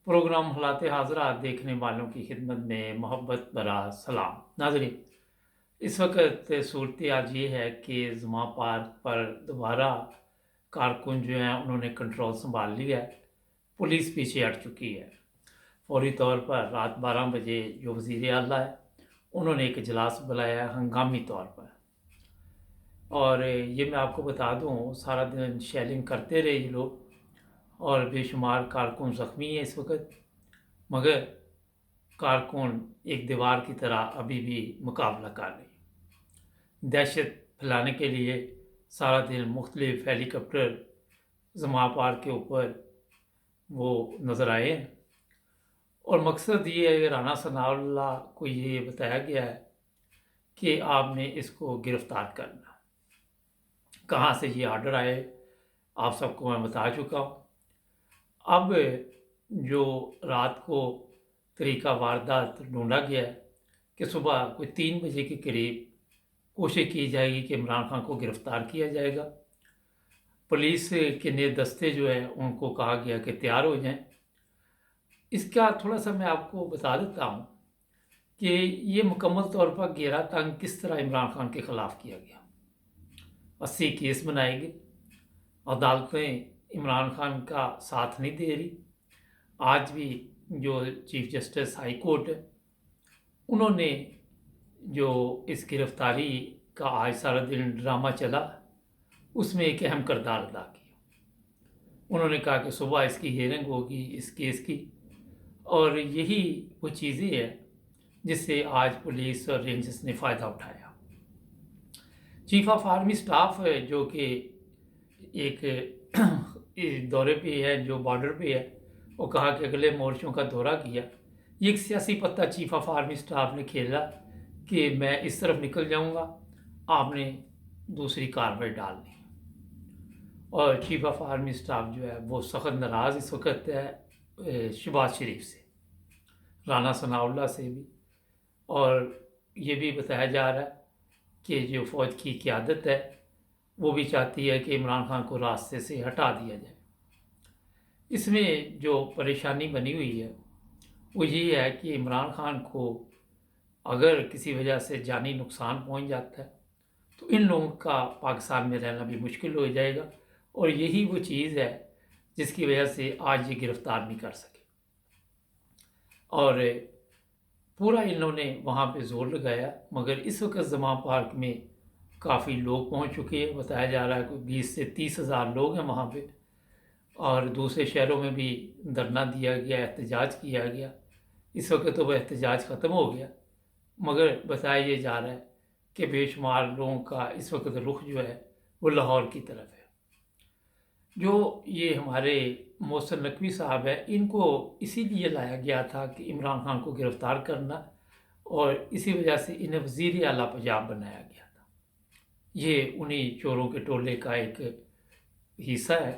Programme हालात हाज़रा देखने वालों की खिदमत में मोहब्बत भरा सलाम। नाज़रीन, इस वक्त सूरत आज ये है कि जुमा पार्क पर दोबारा कारकुन जो हैं उन्होंने कंट्रोल संभाल लिया है। पुलिस पीछे हट चुकी है। फौरी तौर पर रात 12 बजे जो वज़ीर आला है उन्होंने एक इजलास बुलाया है हंगामी तौर पर। और ये मैं आपको बता दूँ, सारा दिन शेलिंग करते रहे ये लोग और बेशुमार कारकुन ज़ख्मी हैं इस वक्त। मगर कारकुन एक दीवार की तरह अभी भी मुकाबला कर रही है। दहशत फैलाने के लिए सारा दिन मुख्तलिफ हेलीकॉप्टर जमा पार के ऊपर वो नज़र आए हैं और मकसद ये है कि राना सनाउल्लाह को ये बताया गया है कि आपने इसको गिरफ़्तार करना। कहाँ से ये आर्डर आए आप सबको मैं बता चुका हूँ। अब जो रात को तरीका वारदात ढूंढा गया है कि सुबह कोई 3 बजे के करीब कोशिश की जाएगी कि इमरान खान को गिरफ़्तार किया जाएगा। पुलिस के नए दस्ते जो हैं उनको कहा गया कि तैयार हो जाएं। इसका थोड़ा-सा मैं आपको बता देता हूँ कि ये मुकम्मल तौर पर घेरा तंग किस तरह इमरान खान के ख़िलाफ़ किया गया। 80 केस बनाए गए। अदालतें इमरान खान का साथ नहीं दे रही। आज भी जो चीफ जस्टिस हाई कोर्ट है उन्होंने जो इस गिरफ्तारी का आज सारा दिन ड्रामा चला उसमें एक अहम किरदार अदा किया। उन्होंने कहा कि सुबह इसकी हियरिंग होगी इस केस की और यही वो चीज़ें हैं जिससे आज पुलिस और रेंजर्स ने फ़ायदा उठाया। चीफ ऑफ आर्मी स्टाफ है जो कि एक इस दौरे पे है, जो बॉर्डर पे है, वो कहा कि अगले मोर्चों का दौरा किया। ये एक सियासी पत्ता चीफ ऑफ आर्मी स्टाफ ने खेला कि मैं इस तरफ निकल जाऊंगा, आपने दूसरी कार्रवाई डालनी। और चीफ ऑफ आर्मी स्टाफ जो है वो सख्त नाराज़ इस वक्त है शहबाज शरीफ से, राना सनाउल्लाह से भी। और ये भी बताया जा रहा है कि जो फ़ौज की क़यादत है वो भी चाहती है कि इमरान खान को रास्ते से हटा दिया जाए। इसमें जो परेशानी बनी हुई है वो ये है कि इमरान खान को अगर किसी वजह से जानी नुकसान पहुंच जाता है तो इन लोगों का पाकिस्तान में रहना भी मुश्किल हो जाएगा और यही वो चीज़ है जिसकी वजह से आज ये गिरफ़्तार नहीं कर सके। और पूरा इन्होंने वहाँ पे ज़ोर लगाया, मगर इस वक्त जमा पार्क में काफ़ी लोग पहुँच चुके हैं। बताया जा रहा है कोई 20 से 30 हज़ार लोग हैं वहाँ पे और दूसरे शहरों में भी धरना दिया गया, एहतजाज किया गया। इस वक्त तो वह एहतजाज ख़त्म हो गया, मगर बताया ये जा रहा है कि बेशुमार लोगों का इस वक्त रुख जो है वो लाहौर की तरफ है। जो ये हमारे मोहसिन नकवी साहब हैं इनको इसीलिए लाया गया था कि इमरान खान को गिरफ़्तार करना और इसी वजह से इन्हें वज़ीर आला पंजाब बनाया गया था। ये उन्हीं चोरों के टोले का एक हिस्सा है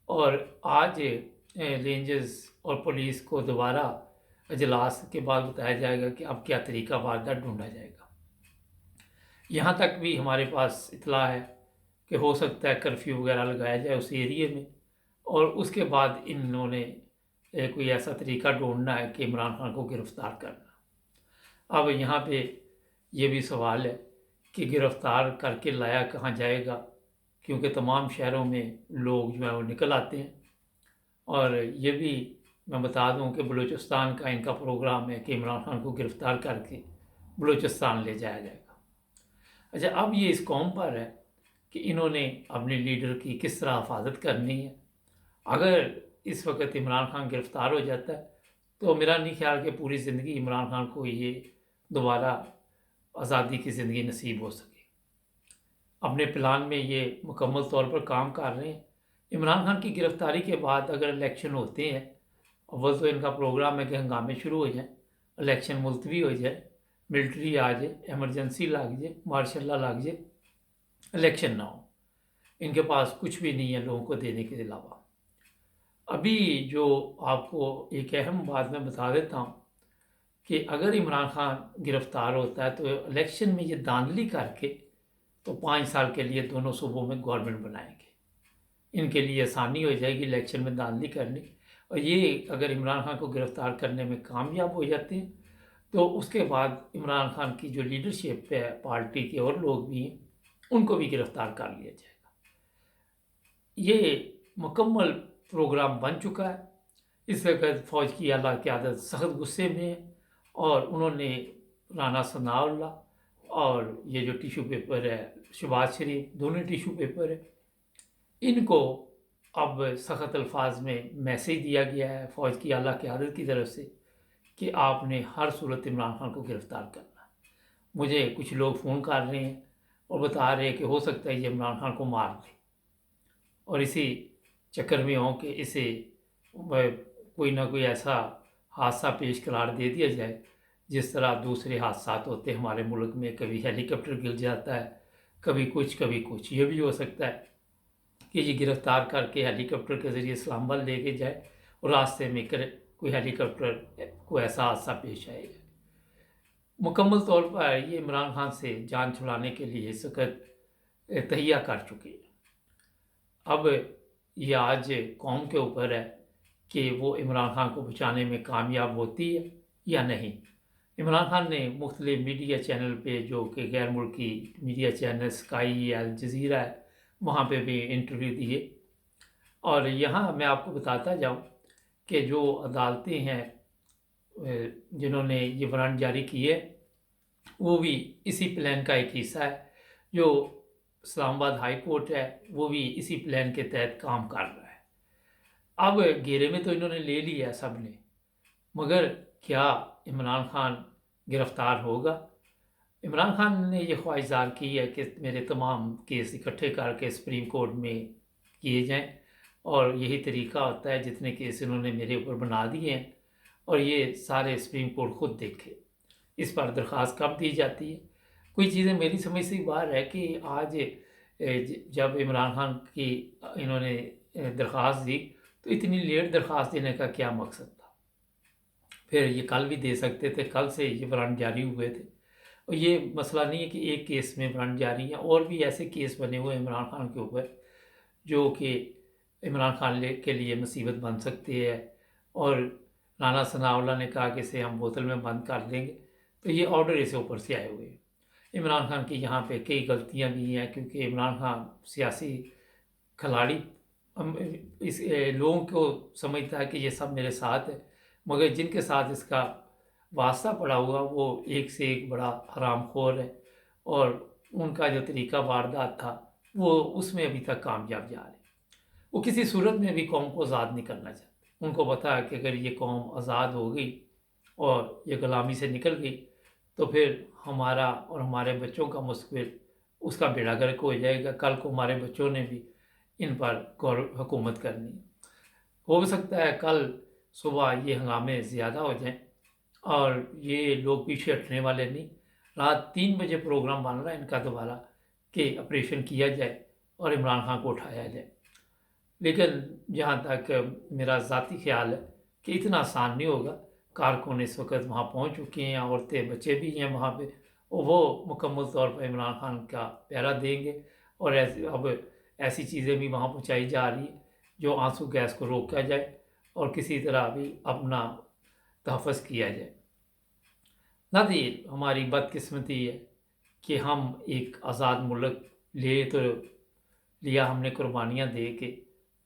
और आज रेंजर्स और पुलिस को दोबारा अजलास के बाद बताया जाएगा कि अब क्या तरीका वारदात ढूंढा जाएगा। यहाँ तक भी हमारे पास इत्तला है कि हो सकता है कर्फ्यू वगैरह लगाया जाए उस एरिए में और उसके बाद इन्होंने कोई ऐसा तरीका ढूंढना है कि इमरान खान को गिरफ़्तार करना। अब यहाँ पे ये भी सवाल है कि गिरफ़्तार करके लाया कहाँ जाएगा, क्योंकि तमाम शहरों में लोग जो हैं वो निकल आते हैं। और ये भी मैं बता दूं कि बलूचिस्तान का इनका प्रोग्राम है कि इमरान खान को गिरफ़्तार करके बलूचिस्तान ले जाया जाएगा। अच्छा, अब ये इस कौम पर है कि इन्होंने अपने लीडर की किस तरह हिफाजत करनी है। अगर इस वक्त इमरान खान गिरफ़्तार हो जाता है तो मेरा नहीं ख्याल कि पूरी ज़िंदगी इमरान खान को ये दोबारा आज़ादी की ज़िंदगी नसीब हो सके। अपने प्लान में ये मुकम्मल तौर पर काम कर रहे हैं। इमरान खान की गिरफ़्तारी के बाद अगर इलेक्शन होते हैं, अव्वल तो इनका प्रोग्राम है कि हंगामे शुरू हो जाएं, इलेक्शन मुलतवी हो जाए, मिलिट्री आ जाए, एमरजेंसी लग जाए, मार्शल लॉ लग जाए, इलेक्शन ना हो। इनके पास कुछ भी नहीं है लोगों को देने के अलावा। अभी जो आपको एक अहम बात मैं बता देता हूँ कि अगर इमरान खान गिरफ़्तार होता है तो इलेक्शन में ये धांधली करके तो 5 साल के लिए दोनों सूबों में गवर्नमेंट बनाएंगे। इनके लिए आसानी हो जाएगी इलेक्शन में धांधली करनी। और ये अगर इमरान खान को गिरफ़्तार करने में कामयाब हो जाते हैं, तो उसके बाद इमरान खान की जो लीडरशिप है, पार्टी के और लोग भी हैं, उनको भी गिरफ़्तार कर लिया जाएगा। ये मुकम्मल प्रोग्राम बन चुका है। इस वक़्त फ़ौज की आला क़यादत सख़्त गुस्से में है और उन्होंने राना सनाउल्लाह और ये जो टिश्यू पेपर है, शहबाज शरीफ, दोनों टिश्यू पेपर है, इनको अब सख़्त अल्फाज में मैसेज दिया गया है फ़ौज की आला क़यादत की तरफ से कि आपने हर सूरत इमरान खान को गिरफ़्तार करना है। मुझे कुछ लोग फ़ोन कर रहे हैं और बता रहे हैं कि हो सकता है ये इमरान खान को मार दे और इसी चक्कर में हों कि इसे कोई ना कोई ऐसा हादसा पेश करार दे दिया जाए जिस तरह दूसरे हादसात होते हैं हमारे मुल्क में। कभी हेलीकॉप्टर गिर जाता है, कभी कुछ। ये भी हो सकता है कि ये गिरफ़्तार करके हेलीकॉप्टर के ज़रिए इस्लामाबाद लेके जाए और रास्ते में कोई हेलीकॉप्टर को ऐसा हादसा पेश आए। मुकम्मल तौर पर ये इमरान खान से जान छुड़ाने के लिए इस वक़्त तहिया कर चुके हैं। अब ये आज कौम के ऊपर है कि वो इमरान खान को बचाने में कामयाब होती है या नहीं। इमरान खान ने मुख्तलिफ मीडिया चैनल पे, जो कि गैर मुल्की media channel Sky, Al Jazeera है, वहाँ पे भी इंटरव्यू दिए और यहाँ मैं आपको बताता जाऊँ कि जो अदालतें हैं जिन्होंने ये वारंट जारी किए, वो भी इसी प्लान का एक हिस्सा है। जो इस्लामाबाद हाई कोर्ट है, वो भी इसी प्लान के तहत काम कर रहा है। अब घेरे में तो इन्होंने ले लिया सब ने, मगर क्या इमरान खान गिरफ़्तार होगा? इमरान खान ने ये ख्वाहिश ज़ाहिर की है कि मेरे तमाम केस इकट्ठे करके सुप्रीम कोर्ट में किए जाएँ और यही तरीका होता है, जितने केस इन्होंने मेरे ऊपर बना दिए हैं और ये सारे सुप्रीम कोर्ट खुद देखे। इस पर दरख्वास्त कब दी जाती है? कोई चीज़ें मेरी समझ से बाहर है कि आज जब इमरान खान की इन्होंने दरख्वास्त दी, तो इतनी लेट दरख्वास्त देने का क्या मकसद था? फिर ये कल भी दे सकते थे, कल से ये वारंट जारी हुए थे। और ये मसला नहीं है कि एक केस में वारंट जारी है, और भी ऐसे केस बने हुए हैं इमरान खान के ऊपर जो कि इमरान खान के लिए मुसीबत बन सकती है। और राना सनाउल्लाह ने कहा कि इसे हम बोतल में बंद कर देंगे, तो ये ऑर्डर इसे ऊपर से आए हुए हैं। इमरान खान की यहाँ पे कई गलतियाँ भी हैं, क्योंकि इमरान खान सियासी खिलाड़ी इस लोगों को समझता है कि ये सब मेरे साथ है, मगर जिनके साथ इसका वास्ता पड़ा हुआ वो एक से एक बड़ा हरामखोर है और उनका जो तरीका वारदात था वो उसमें अभी तक कामयाब जा रहे हैं। वो किसी सूरत में भी कौम को आज़ाद नहीं करना चाहते। उनको पता है कि अगर ये कौम आज़ाद हो गई और ये गुलामी से निकल गई, तो फिर हमारा और हमारे बच्चों का मुस्तकबिल उसका बेड़ा गर्क हो जाएगा। कल को हमारे बच्चों ने भी इन पर हुकूमत करनी। हो सकता है कल सुबह ये हंगामे ज़्यादा हो जाएं और ये लोग पीछे हटने वाले नहीं। रात 3 बजे प्रोग्राम बन रहा है इनका दोबारा कि ऑपरेशन किया जाए और इमरान खान को उठाया जाए। लेकिन जहाँ तक मेरा ज़ाती ख्याल है कि इतना आसान नहीं होगा। कारकुन इस वक्त वहाँ पहुँच चुके हैं, औरतें बच्चे भी हैं वहाँ पे, और वो मुकम्मल तौर पर इमरान खान का पहरा देंगे। और अब ऐसी चीज़ें भी वहाँ पहुँचाई जा रही है जो आंसू गैस को रोका जाए और किसी तरह भी अपना तहफ़्फ़ुज़ किया जाए। नाज़रीन, हमारी बदकिस्मती है कि हम एक आज़ाद मुल्क ले तो लिया हमने कुर्बानियाँ दे के,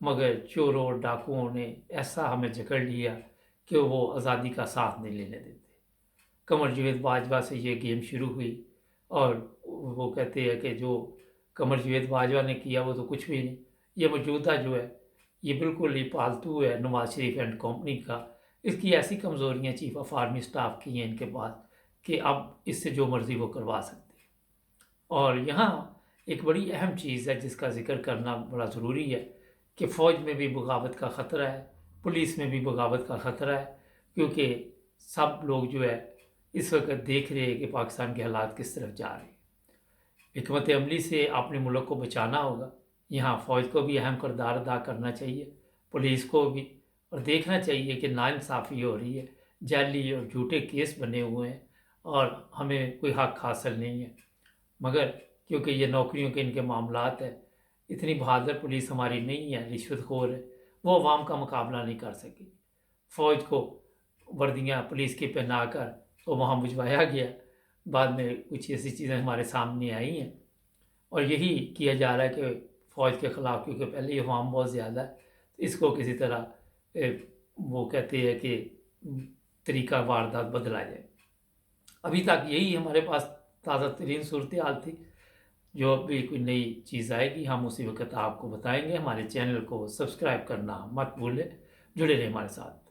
मगर चोरों और डाकुओं ने ऐसा हमें जकड़ लिया कि वो आज़ादी का साथ नहीं लेने देते। कमर जावेद बाजवा से ये गेम शुरू हुई और वो कहते हैं कि जो कमर जावेद बाजवा ने किया वो तो कुछ भी नहीं। ये मौजूदा जो है ये बिल्कुल ही पालतू है नवाज शरीफ एंड कंपनी का। इसकी ऐसी कमज़ोरियाँ चीफ ऑफ आर्मी स्टाफ की हैं इनके पास कि अब इससे जो मर्ज़ी वो करवा सकते हैं। और यहाँ एक बड़ी अहम चीज़ है जिसका ज़िक्र करना बड़ा ज़रूरी है कि फ़ौज में भी बगावत का ख़तरा है, पुलिस में भी बगावत का ख़तरा है, क्योंकि सब लोग जो है इस वक्त देख रहे हैं कि पाकिस्तान के हालात किस तरफ जा रहे हैं। हिकमत अमली से अपने मुल्क को बचाना होगा। यहाँ फ़ौज को भी अहम किरदार अदा करना चाहिए, पुलिस को भी, और देखना चाहिए कि नाइंसाफ़ी हो रही है, जाली और झूठे केस बने हुए हैं और हमें कोई हक हासिल नहीं है। मगर क्योंकि ये नौकरियों के इनके मामलात है, इतनी बहादुर पुलिस हमारी नहीं है, रिश्वतखोर है वो अवाम का मुकाबला नहीं कर सकी। फ़ौज को वर्दियाँ पुलिस की पहनाकर तो वहाँ भिजवाया गया। बाद में कुछ ऐसी चीज़ें हमारे सामने आई हैं और यही किया जा रहा है कि फ़ौज के ख़िलाफ़, क्योंकि पहले ही अवाम बहुत ज़्यादा है, तो इसको किसी तरह वो कहते हैं कि तरीका वारदात बदला जाए। अभी तक यही हमारे पास ताज़ा तरीन सूरत हाल थी। जो भी कोई नई चीज़ आएगी हम उसी वक्त आपको बताएंगे। हमारे चैनल को सब्सक्राइब करना मत भूलें। जुड़े रहें हमारे साथ।